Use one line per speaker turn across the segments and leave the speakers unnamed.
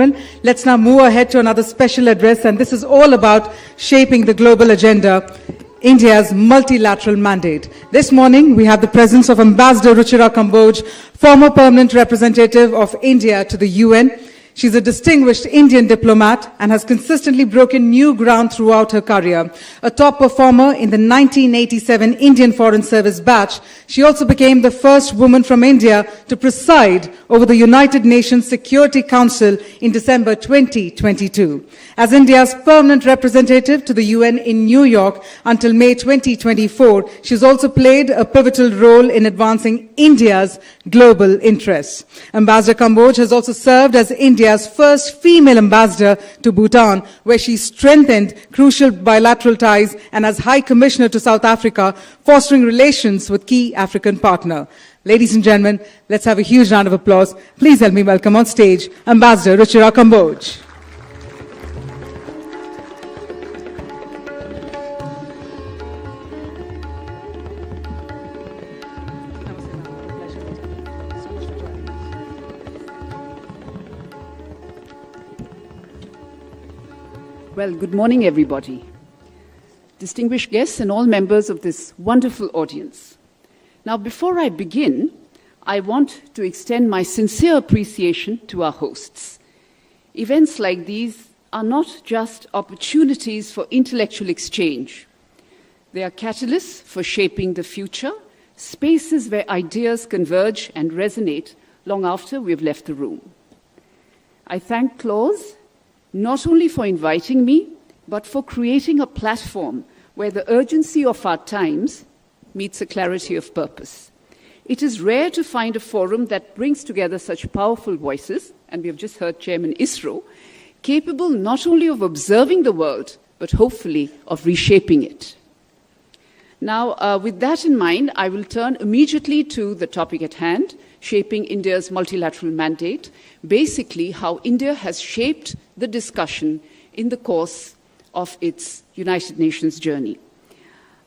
gentlemen, let's now move ahead to another special address, and this is all about shaping the global agenda, India's multilateral mandate. This morning, we have the presence of Ambassador Ruchira Kamboj, former permanent representative of India to the UN. She's a distinguished Indian diplomat and has consistently broken new ground throughout her career. A top performer in the 1987 Indian Foreign Service batch, she also became the first woman from India to preside over the United Nations Security Council in December 2022. As India's permanent representative to the UN in New York until May 2024, she's also played a pivotal role in advancing India's global interests. Ambassador Kamboj has also served as India's first female ambassador to Bhutan, where she strengthened crucial bilateral ties, and as High Commissioner to South Africa, fostering relations with key African partner. Ladies and gentlemen, let's have a huge round of applause. Please help me welcome on stage Ambassador Ruchira Kamboj.
Well, good morning, everybody. Distinguished guests and all members of this wonderful audience. Now, before I begin, I want to extend my sincere appreciation to our hosts. Events like these are not just opportunities for intellectual exchange. They are catalysts for shaping the future, spaces where ideas converge and resonate long after we've left the room. I thank Claus not only for inviting me, but for creating a platform where the urgency of our times meets a clarity of purpose. It is rare to find a forum that brings together such powerful voices, and we have just heard Chairman ISRO, capable not only of observing the world, but hopefully of reshaping it. Now, with that in mind, I will turn immediately to the topic at hand, shaping India's multilateral mandate, basically how India has shaped the discussion in the course of its United Nations journey.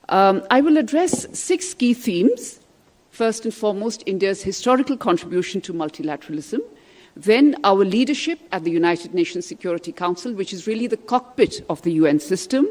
I will address 6 key themes. First and foremost, India's historical contribution to multilateralism. Then our leadership at the United Nations Security Council, which is really the cockpit of the UN system.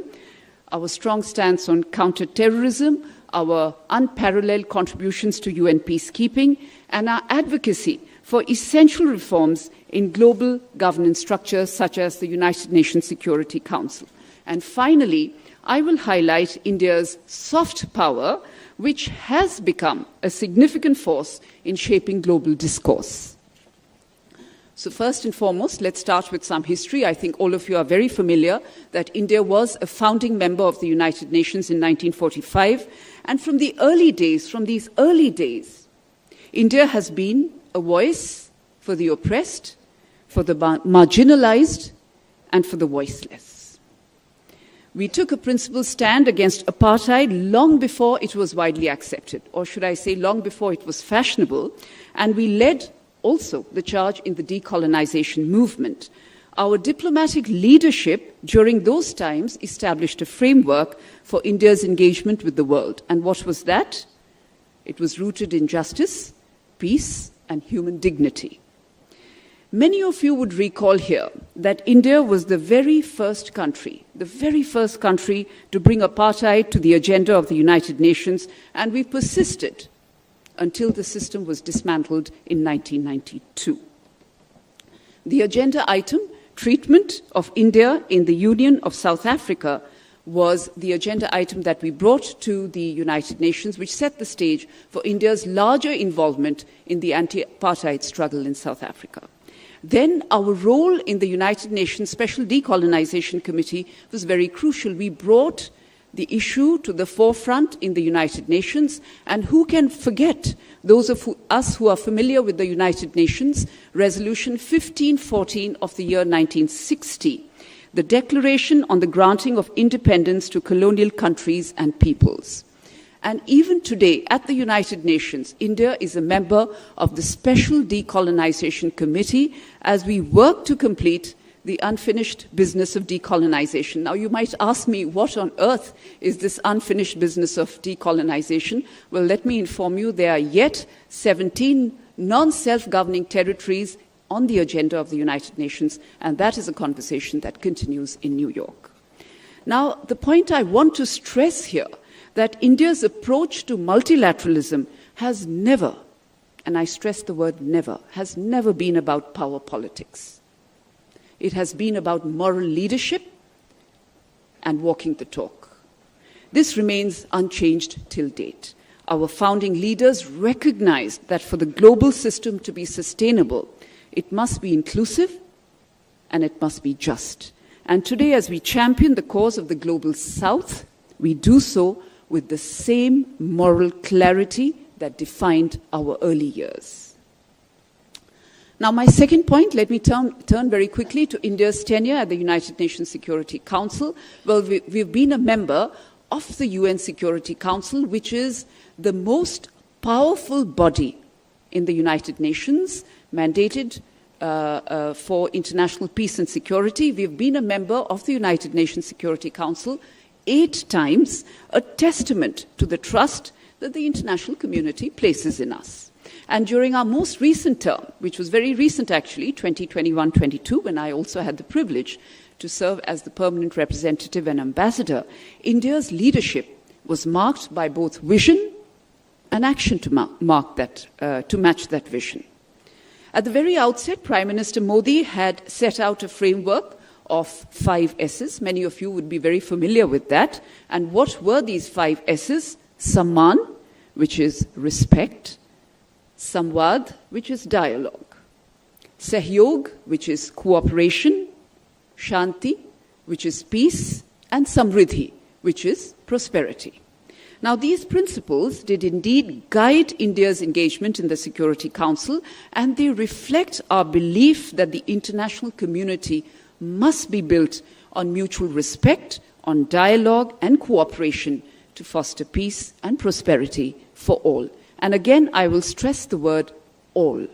Our strong stance on counter-terrorism, our unparalleled contributions to UN peacekeeping, and our advocacy for essential reforms in global governance structures such as the United Nations Security Council. And finally, I will highlight India's soft power, which has become a significant force in shaping global discourse. So first and foremost, let's start with some history. I think all of you are very familiar that India was a founding member of the United Nations in 1945. And from these early days, India has been a voice for the oppressed, for the marginalized, and for the voiceless. We took a principled stand against apartheid long before it was widely accepted, or should I say long before it was fashionable, and we led also the charge in the decolonization movement. Our diplomatic leadership during those times established a framework for India's engagement with the world. And what was that? It was rooted in justice, peace, and human dignity. Many of you would recall here that India was the very first country to bring apartheid to the agenda of the United Nations, and we persisted until the system was dismantled in 1992. The agenda item, treatment of India in the Union of South Africa, was the agenda item that we brought to the United Nations, which set the stage for India's larger involvement in the anti-apartheid struggle in South Africa. Then our role in the United Nations Special Decolonization Committee was very crucial. We brought the issue to the forefront in the United Nations, and who can forget those of us who are familiar with the United Nations, Resolution 1514 of the year 1960, the Declaration on the Granting of Independence to Colonial Countries and Peoples. And even today, at the United Nations, India is a member of the Special Decolonization Committee as we work to complete the unfinished business of decolonization. Now, you might ask me, what on earth is this unfinished business of decolonization? Well, let me inform you, there are yet 17 non-self-governing territories on the agenda of the United Nations, and that is a conversation that continues in New York. Now, the point I want to stress here, that India's approach to multilateralism has never, and I stress the word never, has never been about power politics. It has been about moral leadership and walking the talk. This remains unchanged till date. Our founding leaders recognized that for the global system to be sustainable, it must be inclusive and it must be just. And today, as we champion the cause of the global South, we do so with the same moral clarity that defined our early years. Now, my second point, let me turn very quickly to India's tenure at the United Nations Security Council. Well, we've been a member of the UN Security Council, which is the most powerful body in the United Nations, mandated for international peace and security. We've been a member of the United Nations Security Council 8 times, a testament to the trust that the international community places in us. And during our most recent term, which was very recent actually, 2021-22, when I also had the privilege to serve as the permanent representative and ambassador, India's leadership was marked by both vision and action to match that vision. At the very outset, Prime Minister Modi had set out a framework of 5 S's. Many of you would be very familiar with that. And what were these 5 S's? Samman, which is respect. Samvad, which is dialogue. Sahyog, which is cooperation. Shanti, which is peace. And Samriddhi, which is prosperity. Now, these principles did indeed guide India's engagement in the Security Council, and they reflect our belief that the international community must be built on mutual respect, on dialogue and cooperation to foster peace and prosperity for all. And again, I will stress the word all.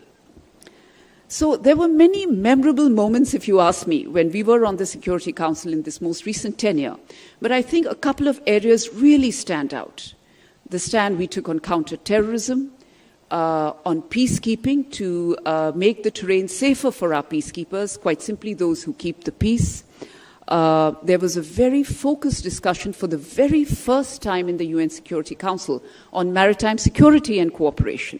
So there were many memorable moments, if you ask me, when we were on the Security Council in this most recent tenure. But I think a couple of areas really stand out. The stand we took on counter-terrorism, on peacekeeping to make the terrain safer for our peacekeepers, quite simply those who keep the peace. There was a very focused discussion for the very first time in the UN Security Council on maritime security and cooperation.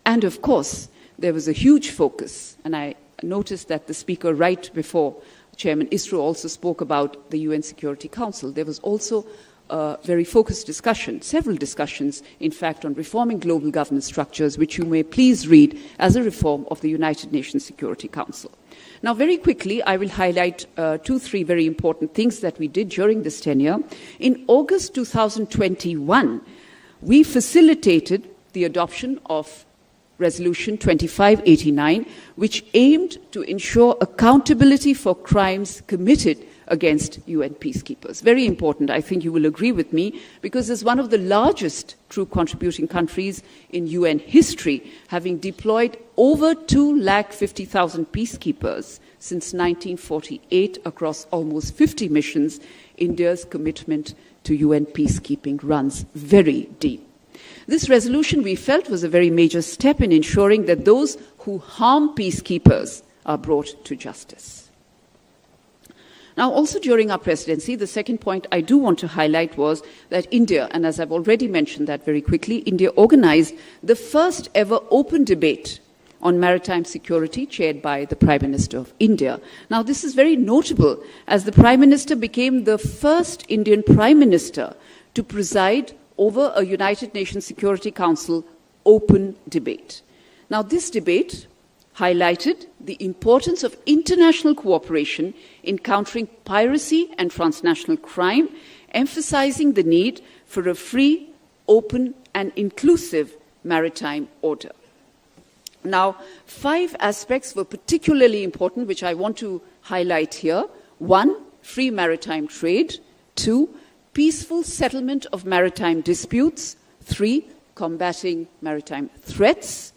And of course, there was a huge focus, and I noticed that the speaker right before Chairman Isro also spoke about the UN Security Council. There was also a very focused discussion, several discussions, in fact, on reforming global governance structures, which you may please read as a reform of the United Nations Security Council. Now, very quickly, I will highlight 2-3 very important things that we did during this tenure. In August 2021, we facilitated the adoption of Resolution 2589, which aimed to ensure accountability for crimes committed against UN peacekeepers. Very important, I think you will agree with me, because as one of the largest true contributing countries in UN history, having deployed over 250,000 peacekeepers since 1948 across almost 50 missions, India's commitment to UN peacekeeping runs very deep. This resolution, we felt, was a very major step in ensuring that those who harm peacekeepers are brought to justice. Now, also during our presidency, the second point I do want to highlight was that India, and as I've already mentioned that very quickly, India organized the first ever open debate on maritime security, chaired by the Prime Minister of India. Now, this is very notable, as the Prime Minister became the first Indian Prime Minister to preside over a United Nations Security Council open debate. Now, this debate highlighted the importance of international cooperation in countering piracy and transnational crime, emphasizing the need for a free, open, and inclusive maritime order. Now, 5 aspects were particularly important, which I want to highlight here. 1, free maritime trade. 2, peaceful settlement of maritime disputes. 3, combating maritime threats.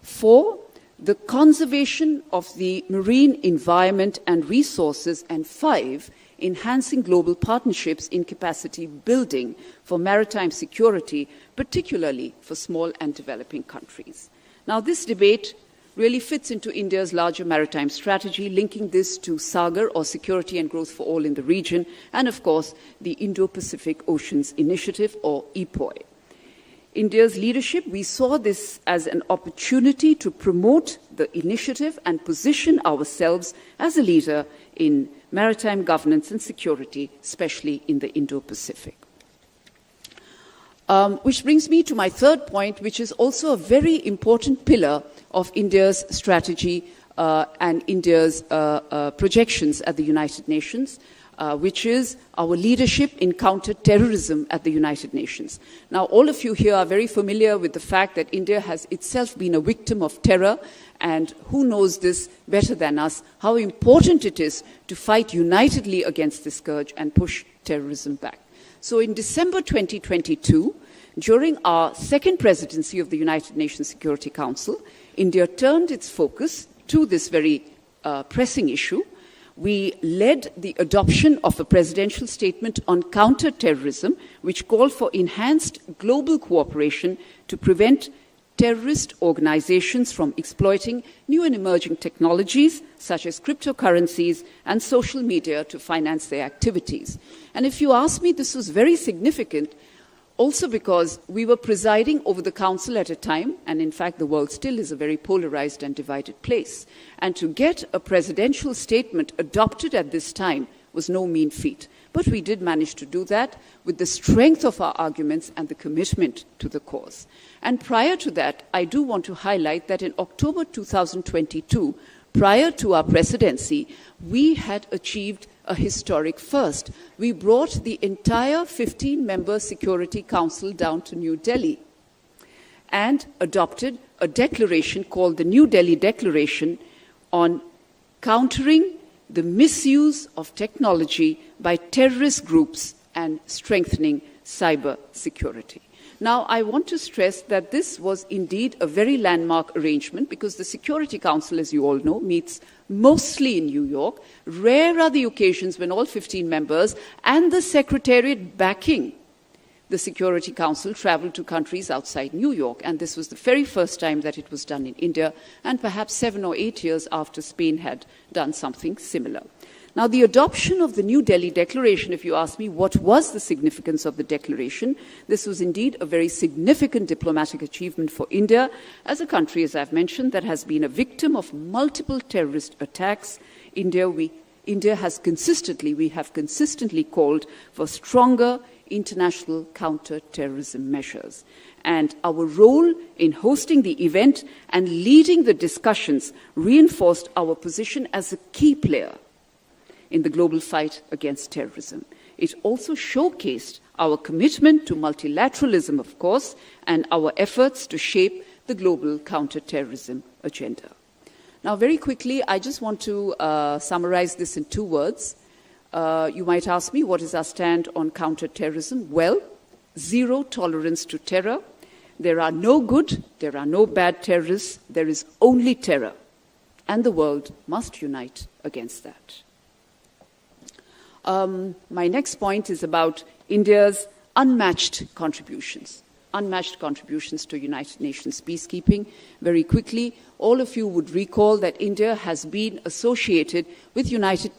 4, the conservation of the marine environment and resources. And 5, enhancing global partnerships in capacity building for maritime security, particularly for small and developing countries. Now, this debate really fits into India's larger maritime strategy, linking this to SAGAR, or Security and Growth for All in the region, and of course, the Indo-Pacific Oceans Initiative, or EPOI. India's leadership, we saw this as an opportunity to promote the initiative and position ourselves as a leader in maritime governance and security, especially in the Indo-Pacific. Which brings me to my third point, which is also a very important pillar of India's strategy and India's projections at the United Nations, which is our leadership in counter-terrorism at the United Nations. Now, all of you here are very familiar with the fact that India has itself been a victim of terror, and who knows this better than us, how important it is to fight unitedly against this scourge and push terrorism back. So in December 2022, during our second presidency of the United Nations Security Council, India turned its focus to this very pressing issue. We led the adoption of a presidential statement on counter-terrorism, which called for enhanced global cooperation to prevent terrorist organizations from exploiting new and emerging technologies such as cryptocurrencies and social media to finance their activities. And if you ask me, this was very significant also because we were presiding over the council at a time, and in fact the world still is a very polarized and divided place. And to get a presidential statement adopted at this time was no mean feat. But we did manage to do that with the strength of our arguments and the commitment to the cause. And prior to that, I do want to highlight that in October 2022, prior to our presidency, we had achieved a historic first. We brought the entire 15-member Security Council down to New Delhi and adopted a declaration called the New Delhi Declaration on countering the misuse of technology by terrorist groups and strengthening cyber security. Now, I want to stress that this was indeed a very landmark arrangement because the Security Council, as you all know, meets mostly in New York. Rare are the occasions when all 15 members and the Secretariat backing the Security Council traveled to countries outside New York. And this was the very first time that it was done in India, and perhaps 7 or 8 years after Spain had done something similar. Now, the adoption of the New Delhi Declaration, if you ask me what was the significance of the declaration, this was indeed a very significant diplomatic achievement for India as a country, as I've mentioned, that has been a victim of multiple terrorist attacks. We have consistently called for stronger international counter-terrorism measures. And our role in hosting the event and leading the discussions reinforced our position as a key player in the global fight against terrorism. It also showcased our commitment to multilateralism, of course, and our efforts to shape the global counter-terrorism agenda. Now, very quickly, I just want to summarize this in 2 words. You might ask me, what is our stand on counter-terrorism? Well, zero tolerance to terror. There are no good, there are no bad terrorists. There is only terror. And the world must unite against that. My next point is about India's unmatched contributions to United Nations peacekeeping. Very quickly, all of you would recall that India has been associated with United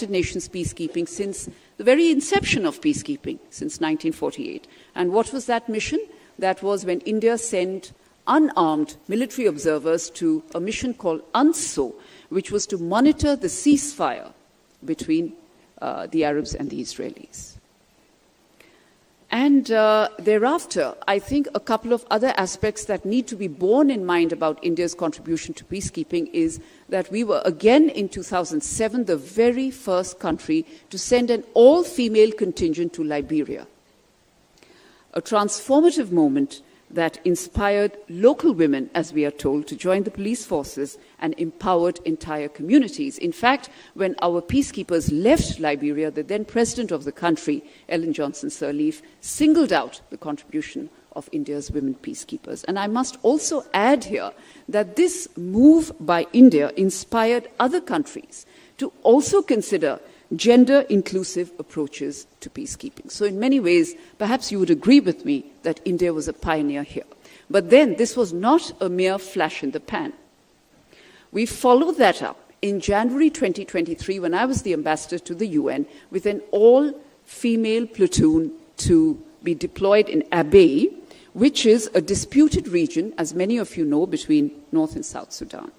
Nations peacekeeping since the very inception of peacekeeping, since 1948. And what was that mission? That was when India sent unarmed military observers to a mission called UNSO, which was to monitor the ceasefire between the Arabs and the Israelis. And thereafter, I think a couple of other aspects that need to be borne in mind about India's contribution to peacekeeping is that we were again in 2007 the very first country to send an all-female contingent to Liberia. A transformative moment that inspired local women, as we are told, to join the police forces and empowered entire communities. In fact, when our peacekeepers left Liberia, the then president of the country, Ellen Johnson Sirleaf, singled out the contribution of India's women peacekeepers. And I must also add here that this move by India inspired other countries to also consider gender-inclusive approaches to peacekeeping. So in many ways, perhaps you would agree with me that India was a pioneer here. But then this was not a mere flash in the pan. We followed that up in January 2023 when I was the ambassador to the UN with an all-female platoon to be deployed in Abyei, which is a disputed region, as many of you know, between North and South Sudan.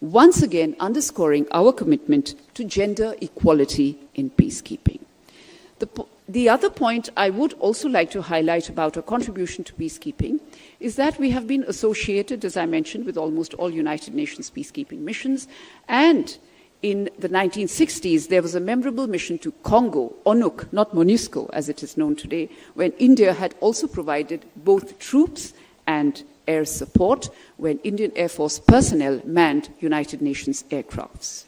Once again, underscoring our commitment to gender equality in peacekeeping. The other point I would also like to highlight about our contribution to peacekeeping is that we have been associated, as I mentioned, with almost all United Nations peacekeeping missions. And in the 1960s, there was a memorable mission to Congo, ONUC, not MONUSCO, as it is known today, when India had also provided both troops and air support, when Indian Air Force personnel manned United Nations aircrafts.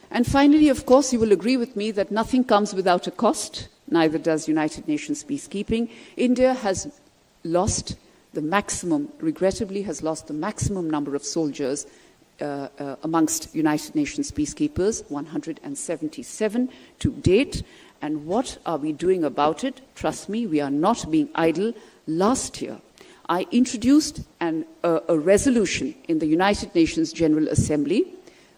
And finally, of course, you will agree with me that nothing comes without a cost. Neither does United Nations peacekeeping. India has lost the maximum, regrettably, has lost the maximum number of soldiers amongst United Nations peacekeepers, 177 to date. And what are we doing about it? Trust me, we are not being idle. Last year, I introduced a resolution in the United Nations General Assembly,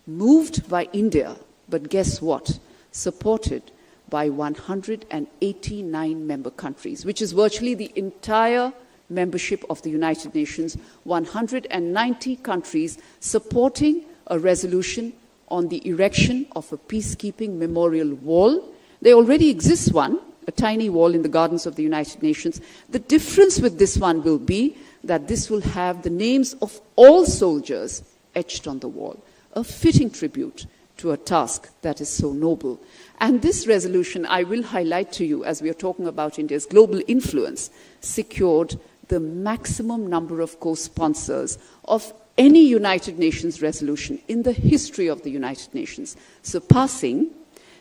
moved by India, but guess what? Supported by 189 member countries, which is virtually the entire membership of the United Nations, 190 countries supporting a resolution on the erection of a peacekeeping memorial wall. There already exists one, a tiny wall in the gardens of the United Nations. The difference with this one will be that this will have the names of all soldiers etched on the wall, a fitting tribute to a task that is so noble. And this resolution, I will highlight to you, as we are talking about India's global influence, secured the maximum number of co-sponsors of any United Nations resolution in the history of the United Nations, surpassing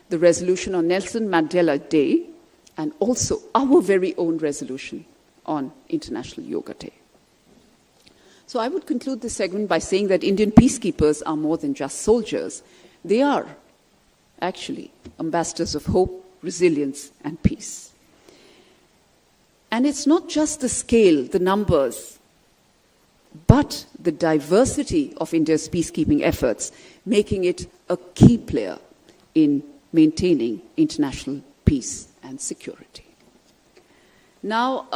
the resolution on Nelson Mandela Day and also our very own resolution on International Yoga Day. So I would conclude this segment by saying that Indian peacekeepers are more than just soldiers. They are actually ambassadors of hope, resilience, and peace. And it's not just the scale, the numbers, but the diversity of India's peacekeeping efforts, making it a key player in maintaining international peace and security. Now,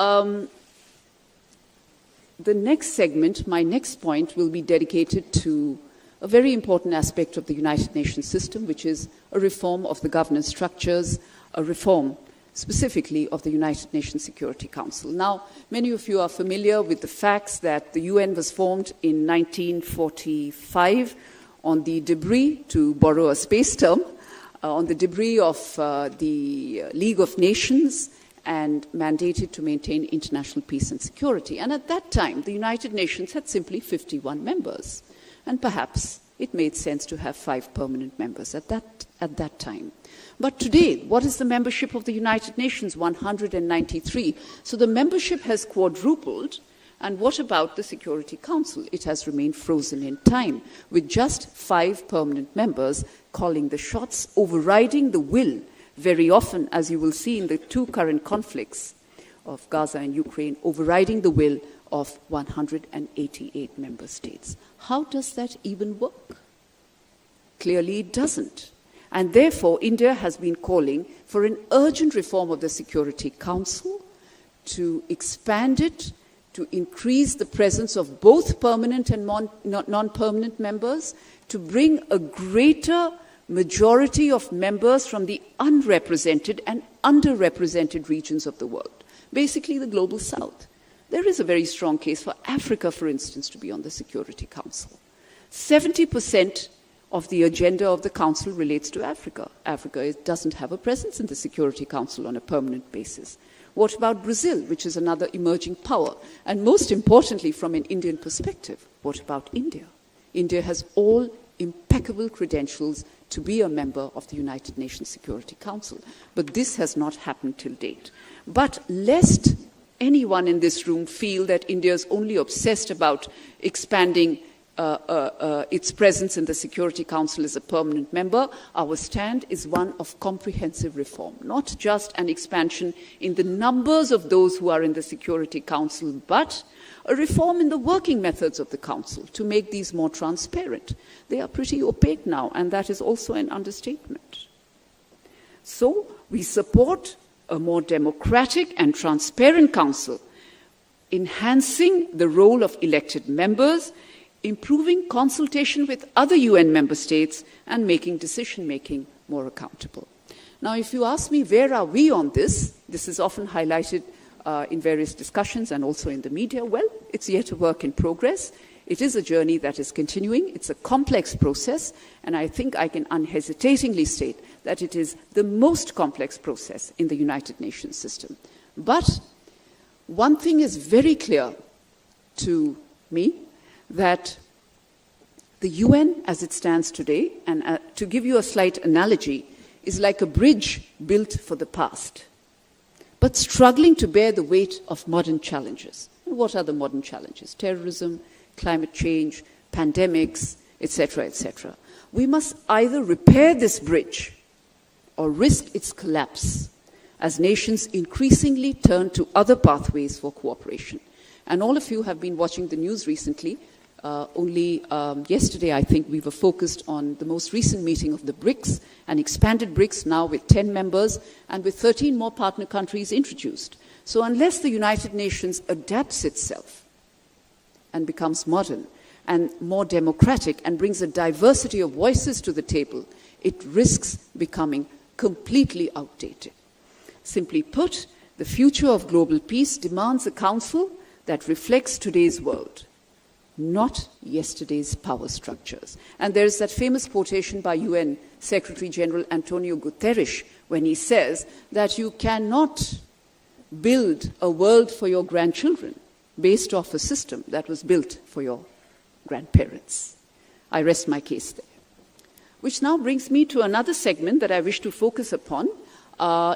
the next segment, my next point, will be dedicated to a very important aspect of the United Nations system, which is a reform of the governance structures, a reform specifically of the United Nations Security Council. Now, many of you are familiar with the facts that the UN was formed in 1945 on the debris, to borrow a space term, on the debris of the League of Nations, and mandated to maintain international peace and security. And at that time, the United Nations had simply 51 members. And perhaps it made sense to have 5 permanent members at that time. But today, what is the membership of the United Nations? 193. So the membership has quadrupled. And what about the Security Council? It has remained frozen in time, with just 5 permanent members calling the shots, overriding the will, very often, as you will see in the 2 current conflicts of Gaza and Ukraine, overriding the will of 188 member states. How does that even work? Clearly it doesn't. And therefore, India has been calling for an urgent reform of the Security Council, to expand it, to increase the presence of both permanent and non-permanent members, to bring a greater majority of members from the unrepresented and underrepresented regions of the world, basically the global south. There is a very strong case for Africa, for instance, to be on the Security Council. 70% of the agenda of the Council relates to Africa. Africa doesn't have a presence in the Security Council on a permanent basis. What about Brazil, which is another emerging power? And most importantly, from an Indian perspective, what about India? India has all impeccable credentials to be a member of the United Nations Security Council. But this has not happened till date. But lest anyone in this room feel that India is only obsessed about expanding its presence in the Security Council as a permanent member, our stand is one of comprehensive reform, not just an expansion in the numbers of those who are in the Security Council, but a reform in the working methods of the Council to make these more transparent. They are pretty opaque now, and that is also an understatement. So we support a more democratic and transparent Council, enhancing the role of elected members, improving consultation with other UN member states, and making decision-making more accountable. Now, if you ask me where are we on this, this is often highlighted in various discussions and also in the media. Well, it's yet a work in progress. It is a journey that is continuing. It's a complex process, and I think I can unhesitatingly state that it is the most complex process in the United Nations system. But one thing is very clear to me, that the UN as it stands today, and to give you a slight analogy, is like a bridge built for the past, but struggling to bear the weight of modern challenges. And what are the modern challenges? Terrorism, climate change, pandemics, etc., etc. We must either repair this bridge or risk its collapse as nations increasingly turn to other pathways for cooperation. And all of you have been watching the news recently. Only yesterday, I think, we were focused on the most recent meeting of the BRICS, an expanded BRICS now with 10 members and with 13 more partner countries introduced. So unless the United Nations adapts itself and becomes modern and more democratic and brings a diversity of voices to the table, it risks becoming completely outdated. Simply put, the future of global peace demands a council that reflects today's world, not yesterday's power structures. And there is that famous quotation by UN Secretary General Antonio Guterres when he says that you cannot build a world for your grandchildren based off a system that was built for your grandparents. I rest my case there. Which now brings me to another segment that I wish to focus upon,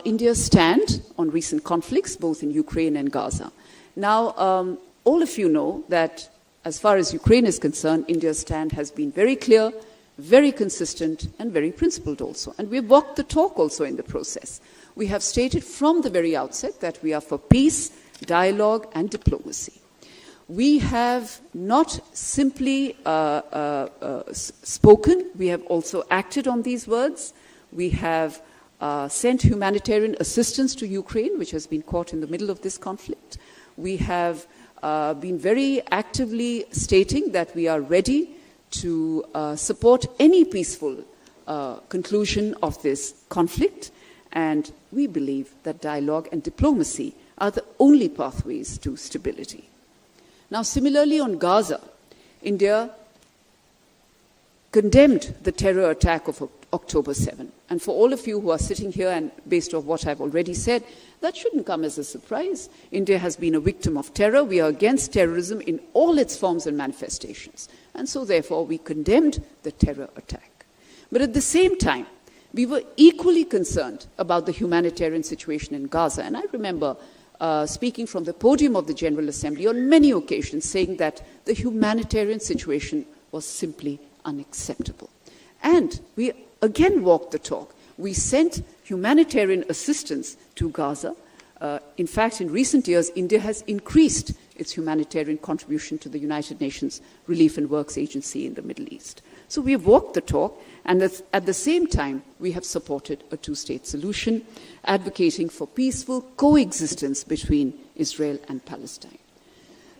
India's stand on recent conflicts, both in Ukraine and Gaza. Now, all of you know that as far as Ukraine is concerned, India's stand has been very clear, very consistent, and very principled also. And we've walked the talk also in the process. We have stated from the very outset that we are for peace, dialogue, and diplomacy. We have not simply spoken, we have also acted on these words. We have sent humanitarian assistance to Ukraine, which has been caught in the middle of this conflict. We have been very actively stating that we are ready to support any peaceful conclusion of this conflict, and we believe that dialogue and diplomacy are the only pathways to stability. Now, similarly on Gaza, India condemned the terror attack of October 7. And for all of you who are sitting here and based on what I've already said, that shouldn't come as a surprise. India has been a victim of terror. We are against terrorism in all its forms and manifestations. And so, therefore, we condemned the terror attack. But at the same time, we were equally concerned about the humanitarian situation in Gaza. And I remember speaking from the podium of the General Assembly on many occasions saying that the humanitarian situation was simply unacceptable. And we again walked the talk. We sent humanitarian assistance to Gaza. In fact, in recent years, India has increased its humanitarian contribution to the United Nations Relief and Works Agency in the Middle East. So we have walked the talk, and at the same time, we have supported a two-state solution, advocating for peaceful coexistence between Israel and Palestine.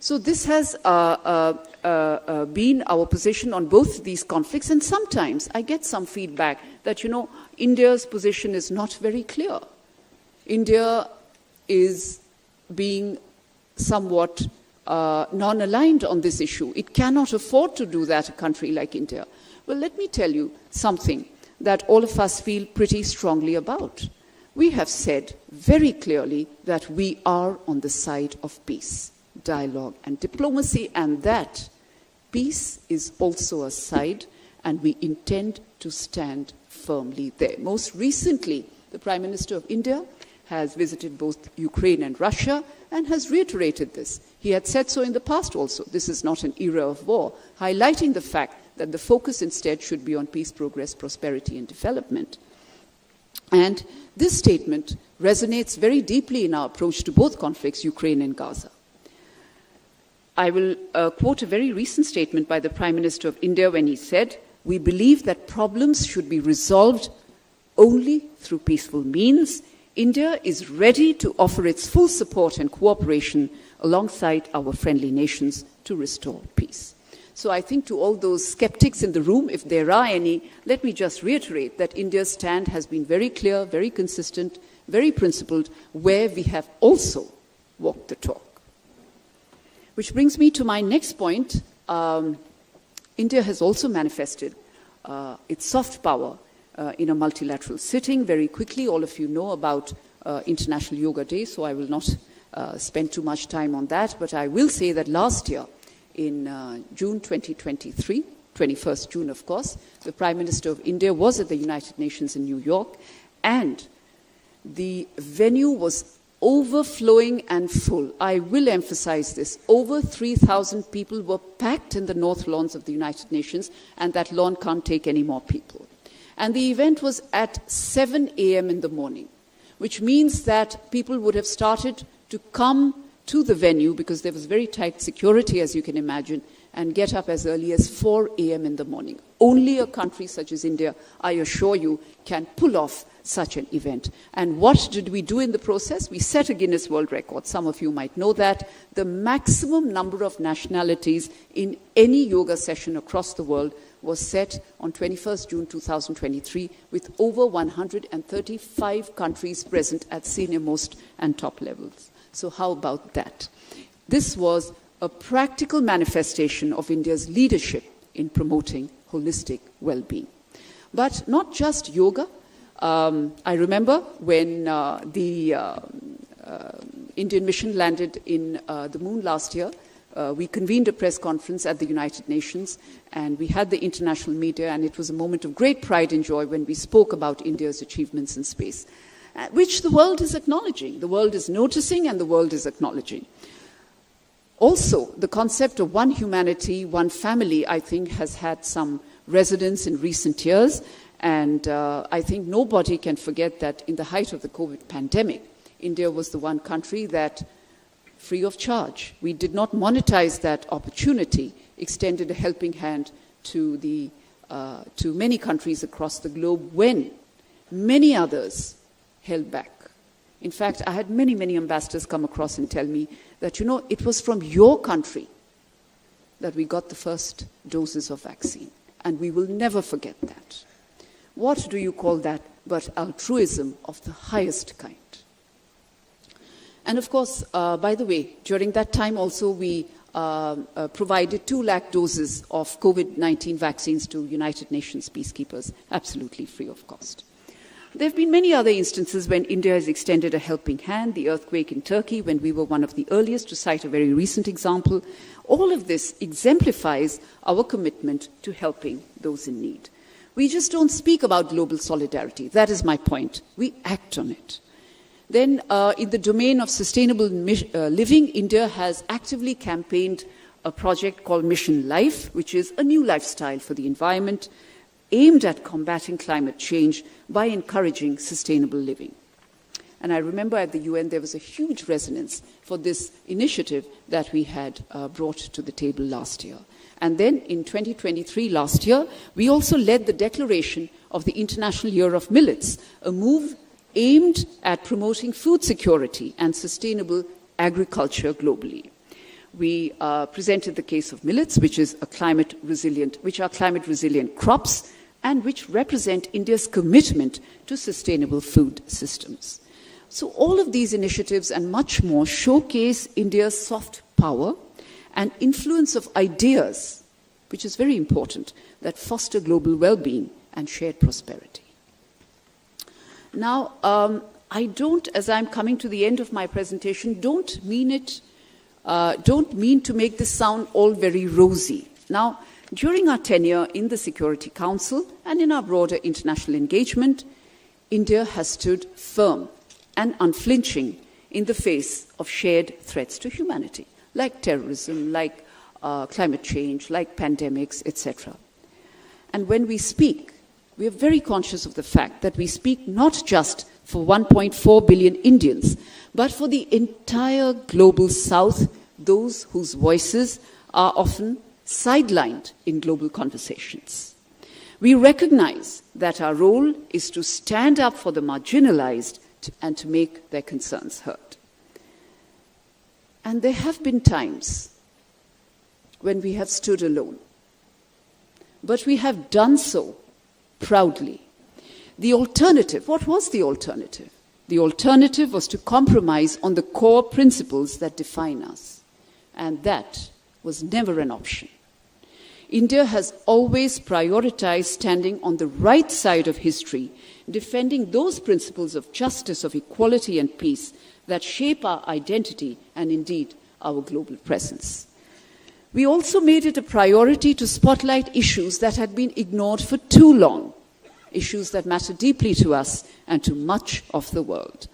So this has been our position on both these conflicts, and sometimes I get some feedback that, India's position is not very clear. India is being somewhat non-aligned on this issue. It cannot afford to do that, a country like India. Well, let me tell you something that all of us feel pretty strongly about. We have said very clearly that we are on the side of peace, dialogue, and diplomacy, and that peace is also a side, and we intend to stand firmly there. Most recently, the Prime Minister of India has visited both Ukraine and Russia and has reiterated this. He had said so in the past also. This is not an era of war, highlighting the fact that the focus instead should be on peace, progress, prosperity, and development. And this statement resonates very deeply in our approach to both conflicts, Ukraine and Gaza. I will quote a very recent statement by the Prime Minister of India when he said, "We believe that problems should be resolved only through peaceful means. India is ready to offer its full support and cooperation alongside our friendly nations to restore peace." So I think to all those skeptics in the room, if there are any, let me just reiterate that India's stand has been very clear, very consistent, very principled, where we have also walked the talk. Which brings me to my next point. India has also manifested its soft power in a multilateral sitting. Very quickly, all of you know about International Yoga Day, so I will not spend too much time on that, but I will say that last year, in June 2023, 21st June, of course, the Prime Minister of India was at the United Nations in New York, and the venue was overflowing and full. I will emphasize this. Over 3,000 people were packed in the north lawns of the United Nations, and that lawn can't take any more people. And the event was at 7 a.m. in the morning, which means that people would have started to come to the venue, because there was very tight security, as you can imagine, and get up as early as 4 a.m. in the morning. Only a country such as India, I assure you, can pull off such an event. And what did we do in the process? We set a Guinness World Record. Some of you might know that. The maximum number of nationalities in any yoga session across the world was set on 21st June 2023, with over 135 countries present at senior-most and top levels. So how about that? This was a practical manifestation of India's leadership in promoting holistic well-being. But not just yoga. I remember when the Indian mission landed in the moon last year, we convened a press conference at the United Nations, and we had the international media, and it was a moment of great pride and joy when we spoke about India's achievements in space, which the world is acknowledging. The world is noticing, and the world is acknowledging. Also, the concept of one humanity, one family, I think, has had some resonance in recent years. And I think nobody can forget that in the height of the COVID pandemic, India was the one country that, free of charge, we did not monetize that opportunity, extended a helping hand to many countries across the globe when many others held back. In fact, I had many, many ambassadors come across and tell me that, you know, it was from your country that we got the first doses of vaccine. And we will never forget that. What do you call that but altruism of the highest kind? And of course, by the way, during that time also we provided 2 lakh doses of COVID-19 vaccines to United Nations peacekeepers, absolutely free of cost. There have been many other instances when India has extended a helping hand. The earthquake in Turkey, when we were one of the earliest to cite a very recent example. All of this exemplifies our commitment to helping those in need. We just don't speak about global solidarity. That is my point. We act on it. Then, in the domain of sustainable living, India has actively campaigned a project called Mission Life, which is a new lifestyle for the environment, aimed at combating climate change by encouraging sustainable living. And I remember at the UN there was a huge resonance for this initiative that we had brought to the table last year. And then in 2023, last year, we also led the declaration of the International Year of Millets, a move aimed at promoting food security and sustainable agriculture globally. We presented the case of millets, which are climate resilient crops, and which represent India's commitment to sustainable food systems. So all of these initiatives and much more showcase India's soft power and influence of ideas, which is very important, that foster global well-being and shared prosperity. Now, I don't, as I'm coming to the end of my presentation, don't mean to make this sound all very rosy. Now, during our tenure in the Security Council and in our broader international engagement, India has stood firm and unflinching in the face of shared threats to humanity, like terrorism, like climate change, like pandemics, etc. And when we speak, we are very conscious of the fact that we speak not just for 1.4 billion Indians, but for the entire global South, those whose voices are often sidelined in global conversations. We recognize that our role is to stand up for the marginalized and to make their concerns heard. And there have been times when we have stood alone, but we have done so proudly. The alternative, what was the alternative? The alternative was to compromise on the core principles that define us, and that was never an option. India has always prioritized standing on the right side of history, defending those principles of justice, of equality and peace that shape our identity and indeed our global presence. We also made it a priority to spotlight issues that had been ignored for too long, issues that matter deeply to us and to much of the world.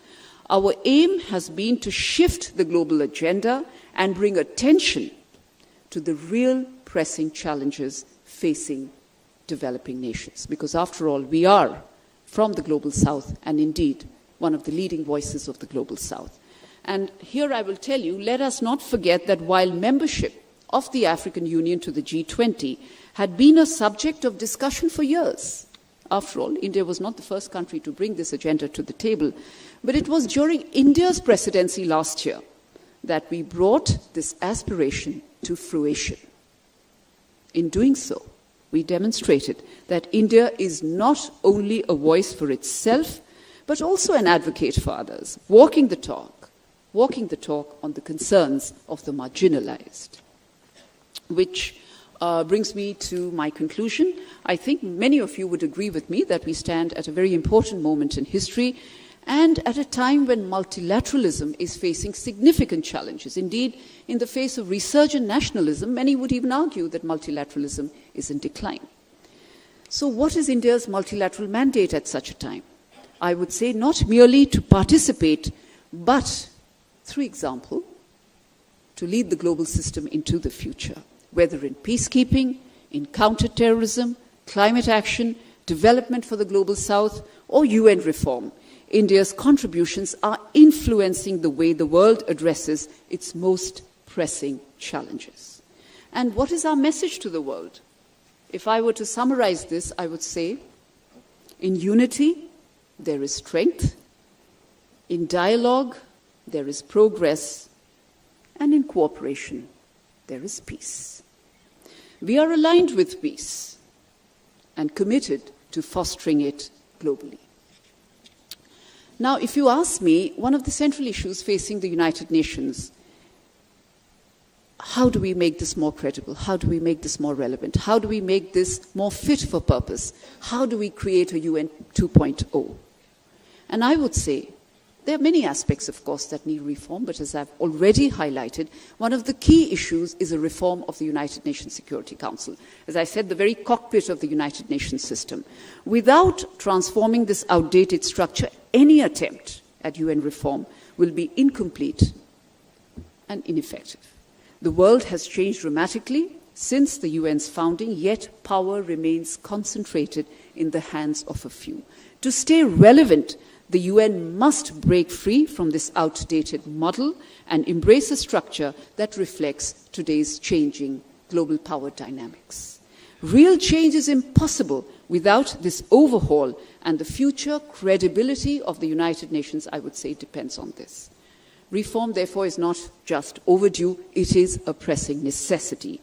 Our aim has been to shift the global agenda and bring attention to the real pressing challenges facing developing nations. Because after all, we are from the global South and indeed one of the leading voices of the global South. And here I will tell you, let us not forget that while membership of the African Union to the G20 had been a subject of discussion for years. After all, India was not the first country to bring this agenda to the table, but it was during India's presidency last year that we brought this aspiration to fruition. In doing so, we demonstrated that India is not only a voice for itself, but also an advocate for others, walking the talk on the concerns of the marginalized. Which brings me to my conclusion. I think many of you would agree with me that we stand at a very important moment in history and at a time when multilateralism is facing significant challenges. Indeed, in the face of resurgent nationalism, many would even argue that multilateralism is in decline. So what is India's multilateral mandate at such a time? I would say not merely to participate, but, through example, to lead the global system into the future, whether in peacekeeping, in counterterrorism, climate action, development for the global South, or UN reform. India's contributions are influencing the way the world addresses its most pressing challenges. And what is our message to the world? If I were to summarize this, I would say, in unity, there is strength. In dialogue, there is progress. And in cooperation, there is peace. We are aligned with peace and committed to fostering it globally. Now, if you ask me, one of the central issues facing the United Nations, how do we make this more credible? How do we make this more relevant? How do we make this more fit for purpose? How do we create a UN 2.0? And I would say, there are many aspects, of course, that need reform, but as I've already highlighted, one of the key issues is a reform of the United Nations Security Council. As I said, the very cockpit of the United Nations system. Without transforming this outdated structure, any attempt at UN reform will be incomplete and ineffective. The world has changed dramatically since the UN's founding, yet power remains concentrated in the hands of a few. To stay relevant, the UN must break free from this outdated model and embrace a structure that reflects today's changing global power dynamics. Real change is impossible without this overhaul, and the future credibility of the United Nations, I would say, depends on this. Reform, therefore, is not just overdue, it is a pressing necessity.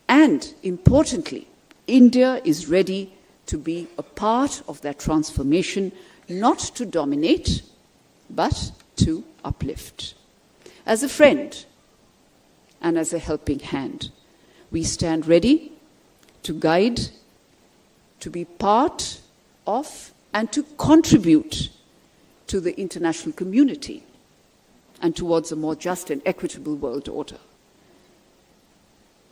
And, importantly, India is ready to be a part of that transformation, not to dominate, but to uplift. As a friend and as a helping hand, we stand ready to guide, to be part of, and to contribute to the international community and towards a more just and equitable world order.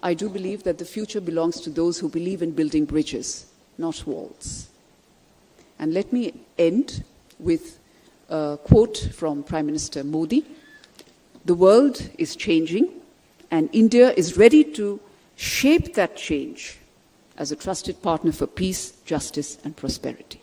I do believe that the future belongs to those who believe in building bridges, not walls. And let me end with a quote from Prime Minister Modi. The world is changing, and India is ready to shape that change as a trusted partner for peace, justice, and prosperity.